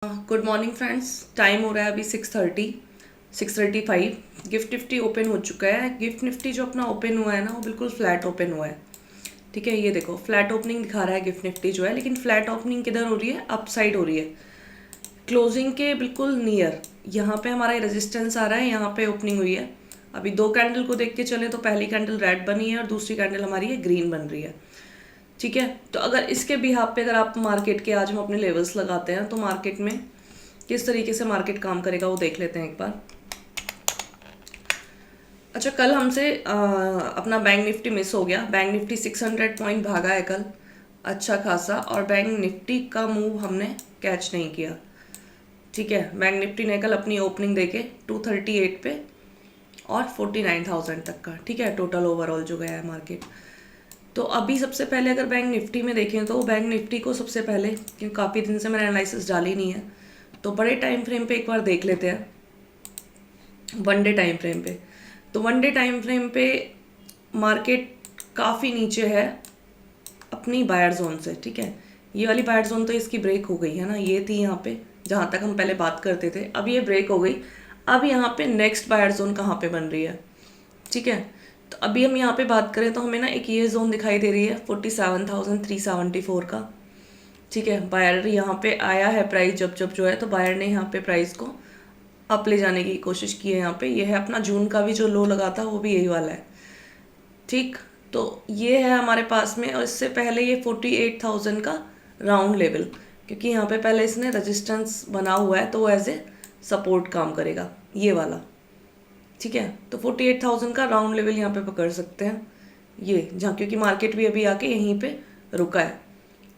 Good morning friends. Time हो रहा है अभी 6:35। गिफ्ट निफ्टी ओपन हो चुका है। गिफ्ट निफ्टी जो अपना ओपन हुआ है ना, वो बिल्कुल फ्लैट ओपन हुआ है। ठीक है, ये देखो फ्लैट ओपनिंग दिखा रहा है गिफ्ट निफ्टी जो है, लेकिन फ्लैट ओपनिंग किधर हो रही है? अप साइड हो रही है, क्लोजिंग के बिल्कुल नियर। यहाँ पे हमारा रेजिस्टेंस आ रहा है, यहाँ पे ओपनिंग हुई है। अभी दो कैंडल को देख के चले तो पहली कैंडल रेड बनी है और दूसरी कैंडल हमारी है ग्रीन बन रही है। ठीक है, तो अगर इसके बिहाफ पे अगर आप मार्केट के आज हम अपने लेवल्स लगाते हैं तो मार्केट में किस तरीके से मार्केट काम करेगा वो देख लेते हैं एक बार। अच्छा, कल हमसे अपना बैंक निफ्टी मिस हो गया। बैंक निफ्टी 600 पॉइंट भागा है कल अच्छा खासा, और बैंक निफ्टी का मूव हमने कैच नहीं किया। ठीक है, बैंक निफ्टी ने कल अपनी ओपनिंग देके 238 पे और 49,000 तक का, ठीक है, टोटल ओवरऑल जो गया है मार्केट। तो अभी सबसे पहले अगर बैंक निफ्टी में देखें तो बैंक निफ्टी को सबसे पहले, क्योंकि काफ़ी दिन से मैंने एनालिसिस डाली नहीं है, तो बड़े टाइम फ्रेम पे एक बार देख लेते हैं। वन डे टाइम फ्रेम पे, तो वन डे टाइम फ्रेम पे मार्केट काफ़ी नीचे है अपनी बायर जोन से। ठीक है, ये वाली बायर जोन तो इसकी ब्रेक हो गई है ना, ये थी यहाँ पे जहाँ तक हम पहले बात करते थे, अब ये ब्रेक हो गई। अब यहाँ पे नेक्स्ट बायर जोन कहाँ पे बन रही है? ठीक है, तो अभी हम यहाँ पे बात करें तो हमें ना एक ये जोन दिखाई दे रही है 47,374 का। ठीक है, बायर यहाँ पे आया है प्राइस जब जब जो है, तो बायर ने यहाँ पे प्राइस को अप ले जाने की कोशिश की है। यहाँ पे ये है अपना जून का भी जो लो लगा था, वो भी यही वाला है। ठीक, तो ये है हमारे पास में, और इससे पहले ये 48,000 का राउंड लेवल, क्योंकि यहाँ पे पहले इसने रेजिस्टेंस बना हुआ है तो वो एज ए सपोर्ट काम करेगा ये वाला। ठीक है, तो 48,000 का राउंड लेवल यहाँ पे पकड़ सकते हैं ये, जहाँ क्योंकि मार्केट भी अभी आके यहीं पे रुका है।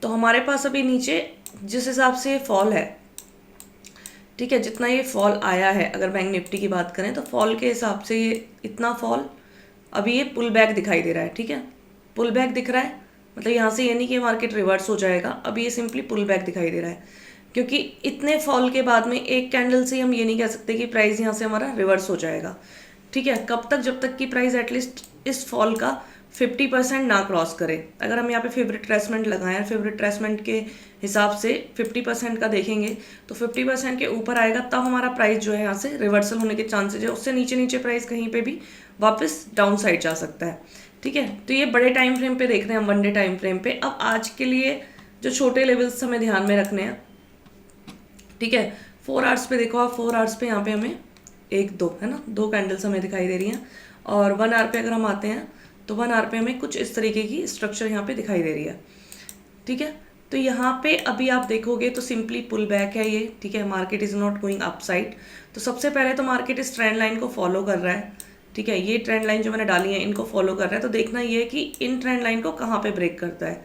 तो हमारे पास अभी नीचे जिस हिसाब से फॉल है, ठीक है, जितना ये फॉल आया है, अगर बैंक निफ्टी की बात करें तो फॉल के हिसाब से ये इतना फॉल, अभी ये पुल बैक दिखाई दे रहा है। ठीक है, पुल बैक दिख रहा है, मतलब यहाँ से ये नहीं कि मार्केट रिवर्स हो जाएगा, अभी ये सिंपली पुल बैक दिखाई दे रहा है, क्योंकि इतने फॉल के बाद में एक कैंडल से हम ये नहीं कह सकते कि प्राइस यहाँ से हमारा रिवर्स हो जाएगा। ठीक है, कब तक? जब तक कि प्राइस एटलीस्ट इस फॉल का 50% ना क्रॉस करे। अगर हम यहाँ पे फेवरेट ट्रेसमेंट लगाएं, फेवरेट ट्रेसमेंट के हिसाब से 50% का देखेंगे तो 50% के ऊपर आएगा तब हमारा प्राइस जो है यहाँ से रिवर्सल होने के चांसेज है। उससे नीचे नीचे प्राइस कहीं पे भी वापस डाउन साइड जा सकता है। ठीक है, तो ये बड़े टाइम फ्रेम पे देख रहे हैं हम, वन डे टाइम फ्रेम पे। अब आज के लिए जो छोटे लेवल्स हमें ध्यान में रखने हैं, ठीक है, 4 आवर्स पे देखो आप, 4 आवर्स पे यहाँ पे हमें एक दो है ना, दो कैंडल्स हमें दिखाई दे रही हैं। और 1 आवर पे अगर हम आते हैं तो 1 आवर पे हमें कुछ इस तरीके की स्ट्रक्चर यहाँ पे दिखाई दे रही है। ठीक है, तो यहाँ पे अभी आप देखोगे तो सिंपली पुल बैक है ये। ठीक है, market is not going up side. तो सबसे पहले तो मार्केट इस ट्रेंड लाइन को फॉलो कर रहा है। ठीक है, ये ट्रेंड लाइन जो मैंने डाली है इनको फॉलो कर रहा है, तो देखना ये है कि इन ट्रेंड लाइन को कहाँ पे ब्रेक करता है।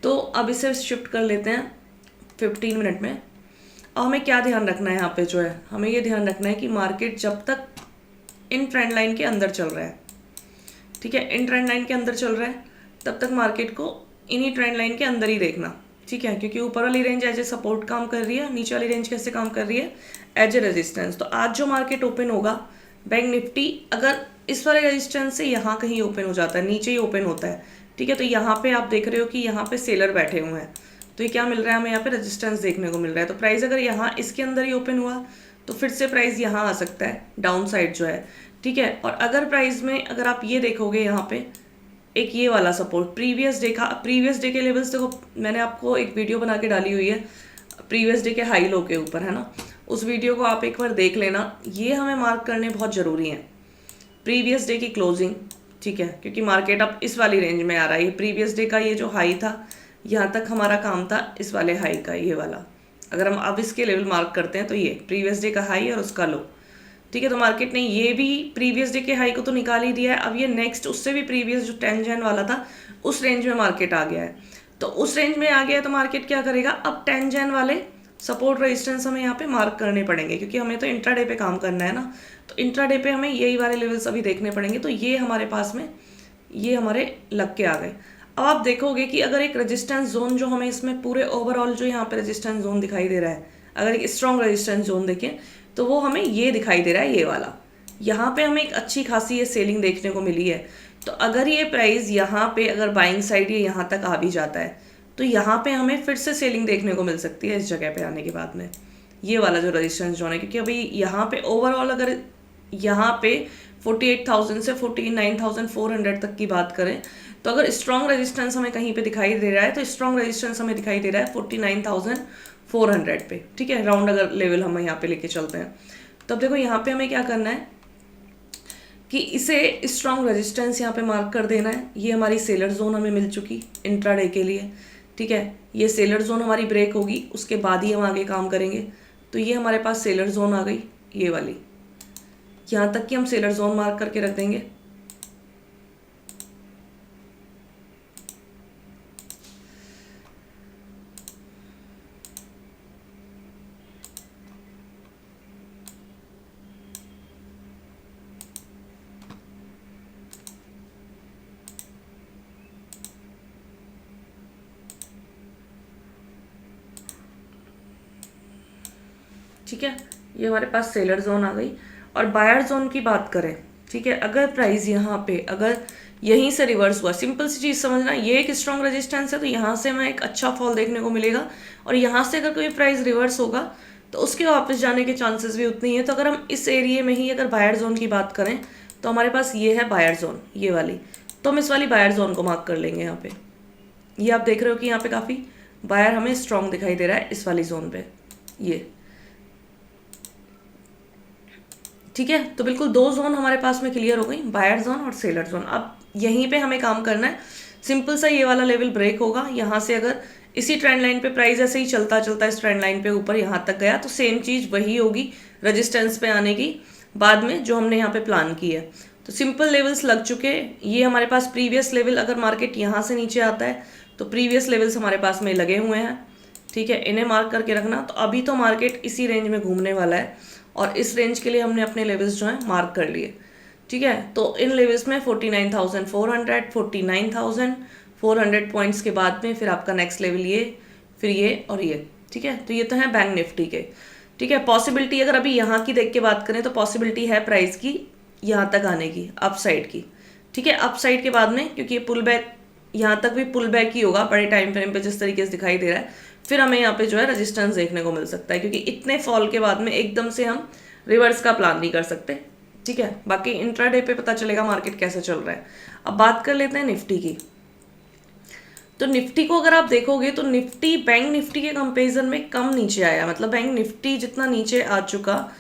तो अब इसे शिफ्ट कर लेते हैं 15 मिनट में। अब हमें क्या ध्यान रखना है यहाँ पे जो है, हमें ये ध्यान रखना है कि मार्केट जब तक इन ट्रेंड लाइन के अंदर चल रहा है, ठीक है, इन ट्रेंड लाइन के अंदर चल रहा है, तब तक मार्केट को इन्हीं ट्रेंड लाइन के अंदर ही देखना। ठीक है, क्योंकि ऊपर वाली रेंज एज ए सपोर्ट काम कर रही है, नीचे वाली रेंज कैसे काम कर रही है? As a resistance. तो आज जो मार्केट ओपन होगा बैंक निफ्टी, अगर इस वाले रेजिस्टेंस से यहाँ कहीं ओपन हो जाता है, नीचे ही ओपन होता है, ठीक है, तो यहाँ पे आप देख रहे हो कि यहाँ पे सेलर बैठे हुए हैं, तो ये क्या मिल रहा है हमें? यहाँ पे रेजिस्टेंस देखने को मिल रहा है। तो प्राइस अगर यहाँ इसके अंदर ही ओपन हुआ तो फिर से प्राइस यहाँ आ सकता है डाउन साइड जो है। ठीक है, और अगर प्राइस में अगर आप ये देखोगे यहाँ पे एक ये वाला सपोर्ट प्रीवियस डे के लेवल्स देखो, मैंने आपको एक वीडियो बना के डाली हुई है प्रीवियस डे के हाई लो के ऊपर, है ना, उस वीडियो को आप एक बार देख लेना। ये हमें मार्क करने बहुत ज़रूरी है, प्रीवियस डे की क्लोजिंग। ठीक है, क्योंकि मार्केट अब इस वाली रेंज में आ रहा है, ये प्रीवियस डे का ये जो हाई था, यहाँ तक हमारा काम था इस वाले हाई का, ये वाला। अगर हम अब इसके लेवल मार्क करते हैं तो ये प्रीवियस डे का हाई और उसका लो। ठीक है, तो मार्केट ने ये भी प्रीवियस डे के हाई को तो निकाल ही दिया है। अब ये नेक्स्ट उससे भी प्रीवियस जो 10 जन वाला था उस रेंज में मार्केट आ गया है। तो उस रेंज में आ गया है तो मार्केट क्या करेगा? अब 10 जन वाले सपोर्ट रेजिस्टेंस हमें यहाँ पे मार्क करने पड़ेंगे, क्योंकि हमें तो इंट्राडे पे काम करना है ना, तो इंट्राडे पे हमें यही वाले लेवल्स अभी देखने पड़ेंगे। तो ये हमारे पास में ये हमारे लग के आ गए। अब आप देखोगे कि अगर एक रेजिस्टेंस जोन जो हमें इसमें पूरे ओवरऑल जो यहाँ पे रेजिस्टेंस जोन दिखाई दे रहा है, अगर एक स्ट्रॉन्ग रेजिस्टेंस जोन देखें तो वो हमें ये दिखाई दे रहा है, ये वाला। यहाँ पे हमें एक अच्छी खासी ये सेलिंग देखने को मिली है। तो अगर ये प्राइस यहाँ पे अगर बाइंग साइड ये यहाँ तक आ भी जाता है तो यहाँ पे हमें फिर से सेलिंग देखने को मिल सकती है इस जगह पे आने के बाद में। ये वाला जो रेजिस्टेंस जोन है, क्योंकि अभी यहाँ पे ओवरऑल अगर यहाँ पे 48,000 से 49,400 तक की बात करें तो अगर स्ट्रॉन्ग रेजिस्टेंस हमें कहीं पे दिखाई दे रहा है तो स्ट्रॉन्ग रेजिस्टेंस हमें दिखाई दे रहा है 49,400 पे, ठीक है। राउंड अगर लेवल हम यहाँ पे लेके चलते हैं तो अब देखो यहाँ पे हमें क्या करना है कि इसे स्ट्रॉन्ग रेजिस्टेंस यहाँ पे मार्क कर देना है। ये हमारी सेलर जोन हमें मिल चुकी इंट्राडे के लिए, ठीक है। ये सेलर जोन हमारी ब्रेक होगी, उसके बाद ही हम आगे काम करेंगे। तो ये हमारे पास सेलर जोन आ गई, ये वाली, यहाँ तक कि हम सेलर जोन मार्क करके रख देंगे। ठीक है, ये हमारे पास सेलर जोन आ गई। और बायर जोन की बात करें, ठीक है, अगर प्राइस यहाँ पे अगर यहीं से रिवर्स हुआ, सिंपल सी चीज़ समझना, ये एक स्ट्रॉन्ग रेजिस्टेंस है तो यहाँ से हमें एक अच्छा फॉल देखने को मिलेगा। और यहाँ से अगर कोई प्राइस रिवर्स होगा तो उसके वापस जाने के चांसेस भी उतनी है। तो अगर हम इस एरिया में ही अगर बायर जोन की बात करें तो हमारे पास ये है बायर जोन, ये वाली, तो हम इस वाली बायर जोन को मार्क कर लेंगे। यहाँ पे ये आप देख रहे हो कि यहाँ पे काफ़ी बायर हमें स्ट्रॉन्ग दिखाई दे रहा है इस वाली जोन पे, ये, ठीक है। तो बिल्कुल दो जोन हमारे पास में क्लियर हो गई, बायर जोन और सेलर जोन। अब यहीं पे हमें काम करना है, सिंपल सा ये वाला लेवल ब्रेक होगा, यहाँ से अगर इसी ट्रेंड लाइन पे प्राइस ऐसे ही चलता चलता इस ट्रेंड लाइन पे ऊपर यहाँ तक गया तो सेम चीज़ वही होगी रेजिस्टेंस पे आने की बाद में जो हमने यहाँ पे प्लान की है। तो सिंपल लेवल्स लग चुके, ये हमारे पास प्रीवियस लेवल, अगर मार्केट यहाँ से नीचे आता है तो प्रीवियस लेवल्स हमारे पास में लगे हुए हैं, ठीक है, इन्हें मार्क करके रखना। तो अभी तो मार्केट इसी रेंज में घूमने वाला है और इस रेंज के लिए हमने अपने लेवल्स जो हैं मार्क कर लिए, ठीक है। तो इन लेवल्स में 49,400, 49,400 पॉइंट्स के बाद में फिर आपका नेक्स्ट लेवल ये, फिर ये और ये, ठीक है। तो ये तो है बैंक निफ्टी के, ठीक है। पॉसिबिलिटी अगर अभी यहाँ की देख के बात करें तो पॉसिबिलिटी है प्राइस की यहाँ तक आने की, अपसाइड की, ठीक है। अपसाइड के बाद में क्योंकि ये पुल बैक, यहाँ तक भी पुल बैक ही होगा बड़े टाइम फ्रेम पे जिस तरीके से दिखाई दे रहा है, फिर हमें यहाँ पे जो है रेजिस्टेंस देखने को मिल सकता है, क्योंकि इतने फॉल के बाद में एकदम से हम रिवर्स का प्लान नहीं कर सकते, ठीक है। बाकी इंट्राडे पे पता चलेगा मार्केट कैसे चल रहा है। अब बात कर लेते हैं निफ्टी की। तो निफ्टी को अगर आप देखोगे तो निफ्टी बैंक निफ्टी के कंपेरिजन में कम नीचे आया, मतलब बैंक निफ्टी जितना नीचे आ चुका,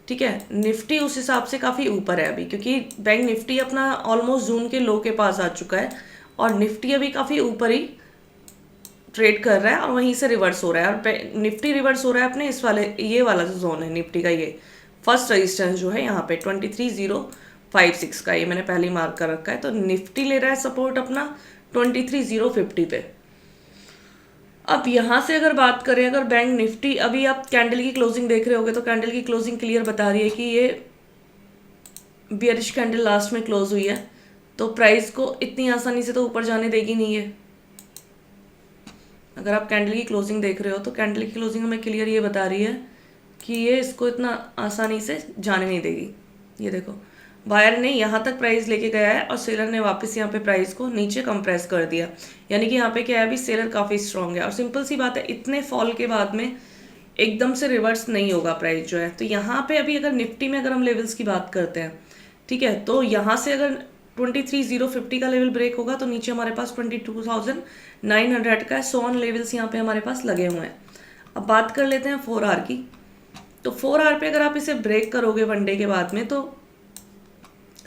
ठीक है, निफ्टी उस हिसाब से काफ़ी ऊपर है अभी, क्योंकि बैंक निफ्टी अपना ऑलमोस्ट जून के लो के पास आ चुका है और निफ्टी अभी काफ़ी ऊपर ही ट्रेड कर रहा है और वहीं से रिवर्स हो रहा है। और निफ्टी रिवर्स हो रहा है अपने इस वाले, ये वाला जो जोन है निफ्टी का, ये फर्स्ट रेजिस्टेंस जो है यहाँ पे 23,056 का, ये मैंने पहले ही मार्क कर रखा है। तो निफ्टी ले रहा है सपोर्ट अपना 23,050 पे। अब यहाँ से अगर बात करें, अगर बैंक निफ्टी, अभी आप कैंडल की क्लोजिंग देख रहे होगे तो कैंडल की क्लोजिंग क्लियर बता रही है कि ये बियरिश कैंडल लास्ट में क्लोज हुई है, तो प्राइस को इतनी आसानी से तो ऊपर जाने देगी नहीं है। अगर आप कैंडल की क्लोजिंग देख रहे हो तो कैंडल की क्लोजिंग हमें क्लियर ये बता रही है कि ये इसको इतना आसानी से जाने नहीं देगी। ये देखो, बायर ने यहाँ तक प्राइस लेके गया है और सेलर ने वापस यहाँ पे प्राइस को नीचे कंप्रेस कर दिया, यानी कि यहाँ पे क्या है, अभी सेलर काफ़ी स्ट्रांग है। और सिंपल सी बात है, इतने फॉल के बाद में एकदम से रिवर्स नहीं होगा प्राइस जो है। तो यहाँ पे अभी अगर निफ्टी में अगर हम लेवल्स की बात करते हैं, ठीक है, तो यहाँ से अगर 23,050 का लेवल ब्रेक होगा तो नीचे हमारे पास 22,900 का सोन लेवल्स यहाँ पे हमारे पास लगे हुए हैं। अब बात कर लेते हैं 4 आवर की। तो 4 आवर पे अगर आप इसे ब्रेक करोगे वन डे के बाद में तो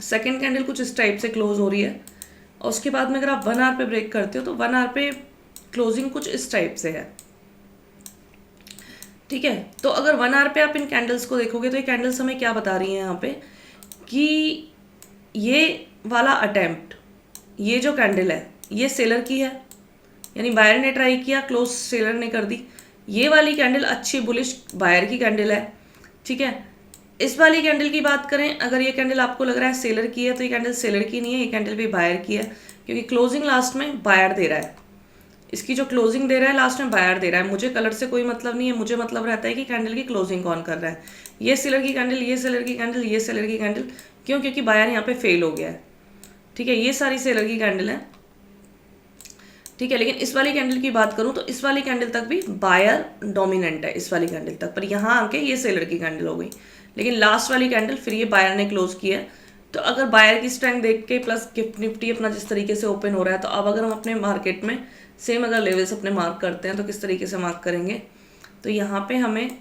सेकेंड कैंडल कुछ इस टाइप से क्लोज हो रही है, और उसके बाद में अगर आप 1 आवर पे ब्रेक करते हो तो 1 आवर पे क्लोजिंग कुछ इस टाइप से है, ठीक है। तो अगर 1 आवर पे आप इन कैंडल्स को देखोगे तो ये कैंडल्स हमें क्या बता रही हैं यहाँ पे कि ये वाला अटेम्प्ट, ये जो कैंडल है ये सेलर की है, यानी बायर ने ट्राई किया, क्लोज सेलर ने कर दी। ये वाली कैंडल अच्छी बुलिश बायर की कैंडल है, ठीक है। इस वाली कैंडल की बात करें, अगर ये कैंडल आपको लग रहा है सेलर की है तो ये कैंडल सेलर की नहीं है, ये कैंडल भी बायर की है, क्योंकि क्लोजिंग लास्ट में बायर दे रहा है। इसकी जो क्लोजिंग दे रहा है लास्ट में बायर दे रहा है। मुझे कलर से कोई मतलब नहीं है, मुझे मतलब रहता है कि कैंडल की क्लोजिंग कौन कर रहा है। ये सेलर की कैंडल, ये सेलर की कैंडल, ये सेलर की कैंडल, क्यों? क्योंकि बायर यहाँ पे फेल हो गया है, ठीक है। ये सारी सेलर की कैंडल है, ठीक है। लेकिन इस वाली कैंडल की बात करूं तो इस वाली कैंडल तक भी बायर डोमिनेंट है इस वाली कैंडल तक, पर यहाँ आके ये सेलर की कैंडल हो गई। लेकिन लास्ट वाली कैंडल फिर ये बायर ने क्लोज किया है। तो अगर बायर की स्ट्रेंथ देख के प्लस गिफ्ट निफ्टी अपना जिस तरीके से ओपन हो रहा है, तो अब अगर हम अपने मार्केट में सेम अगर लेवल्स अपने मार्क करते हैं तो किस तरीके से मार्क करेंगे, तो यहाँ पे हमें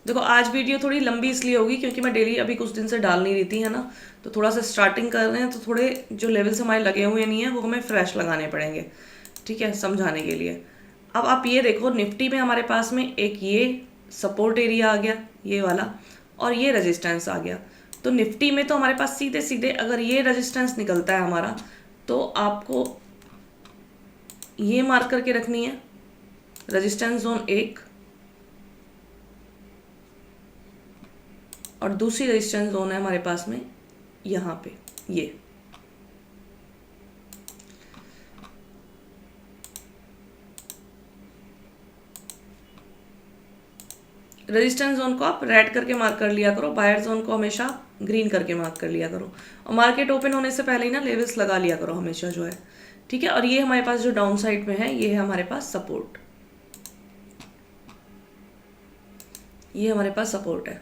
देखो, आज वीडियो थोड़ी लंबी इसलिए होगी क्योंकि मैं डेली अभी कुछ दिन से डाल नहीं रही थी, है ना। तो थोड़ा सा स्टार्टिंग कर रहे हैं, तो थोड़े जो लेवल्स हमारे लगे हुए नहीं है वो हमें फ्रेश लगाने पड़ेंगे, ठीक है, समझाने के लिए। अब आप ये देखो, निफ्टी में हमारे पास में एक ये सपोर्ट एरिया आ गया, ये वाला, और ये रेजिस्टेंस आ गया। तो निफ्टी में तो हमारे पास सीधे सीधे अगर ये रेजिस्टेंस निकलता है हमारा, तो आपको ये मार्क करके रखनी है रेजिस्टेंस जोन 1, और दूसरी रेजिस्टेंस जोन है हमारे पास में यहाँ पे ये। रेजिस्टेंस जोन को आप रेड करके मार्क कर लिया करो, बायर जोन को हमेशा ग्रीन करके मार्क कर लिया करो, और मार्केट ओपन होने से पहले ही ना लेवल्स लगा लिया करो हमेशा जो है, ठीक है। और ये हमारे पास जो डाउन साइड में है, ये है हमारे पास सपोर्ट, ये हमारे पास सपोर्ट है,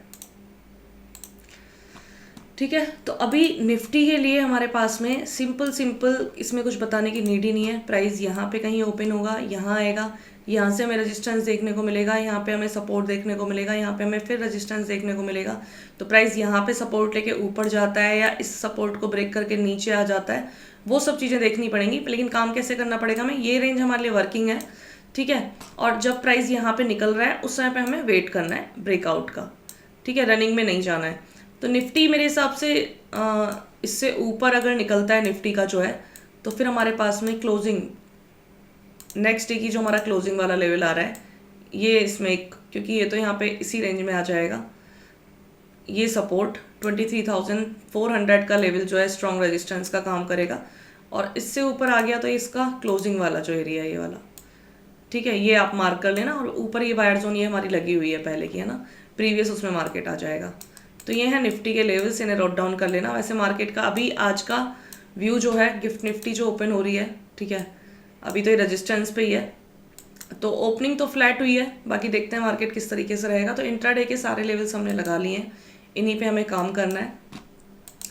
ठीक है। तो अभी निफ्टी के लिए हमारे पास में सिंपल इसमें कुछ बताने की नीड ही नहीं है। प्राइस यहाँ पे कहीं ओपन होगा, यहाँ आएगा, यहाँ से हमें रेजिस्टेंस देखने को मिलेगा, यहाँ पे हमें सपोर्ट देखने को मिलेगा, यहाँ पे हमें फिर रेजिस्टेंस देखने को मिलेगा। तो प्राइस यहाँ पे सपोर्ट लेके ऊपर जाता है या इस सपोर्ट को ब्रेक करके नीचे आ जाता है, वो सब चीज़ें देखनी पड़ेंगी। लेकिन काम कैसे करना पड़ेगा हमें, ये रेंज हमारे लिए वर्किंग है, ठीक है। और जब प्राइस यहाँ पे निकल रहा है उस समय पे हमें वेट करना है ब्रेकआउट का, ठीक है, रनिंग में नहीं जाना है। तो निफ्टी मेरे हिसाब से इससे ऊपर अगर निकलता है निफ्टी का जो है, तो फिर हमारे पास में क्लोजिंग नेक्स्ट डे की जो हमारा क्लोजिंग वाला लेवल आ रहा है, ये इसमें एक, क्योंकि ये तो यहाँ पे इसी रेंज में आ जाएगा, ये सपोर्ट 23,400 का लेवल जो है स्ट्रॉन्ग रेजिस्टेंस का काम करेगा। और इससे ऊपर आ गया तो इसका क्लोजिंग वाला जो एरिया है ये वाला, ठीक है, ये आप मार्क कर लेना। और ऊपर ये बायर जोन ये हमारी लगी हुई है पहले की, है ना, प्रीवियस, उसमें मार्केट आ जाएगा। तो ये है निफ्टी के लेवल्स, इन्हें नोट डाउन कर लेना। वैसे मार्केट का अभी आज का व्यू जो है, गिफ्ट निफ्टी जो ओपन हो रही है, ठीक है, अभी तो ये रेजिस्टेंस पे ही है, तो ओपनिंग तो फ्लैट हुई है, बाकी देखते हैं मार्केट किस तरीके से रहेगा। तो इंट्राडे के सारे लेवल्स हमने लगा लिए हैं, इन्हीं पे हमें काम करना है।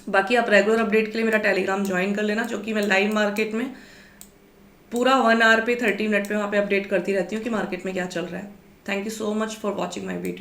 बाकी आप रेगुलर अपडेट के लिए मेरा टेलीग्राम ज्वाइन कर लेना, जो कि मैं लाइव मार्केट में पूरा 1 आवर पे 30 मिनट पे वहाँ पे अपडेट करती रहती हूँ कि मार्केट में क्या चल रहा है। Thank you so much for watching my video.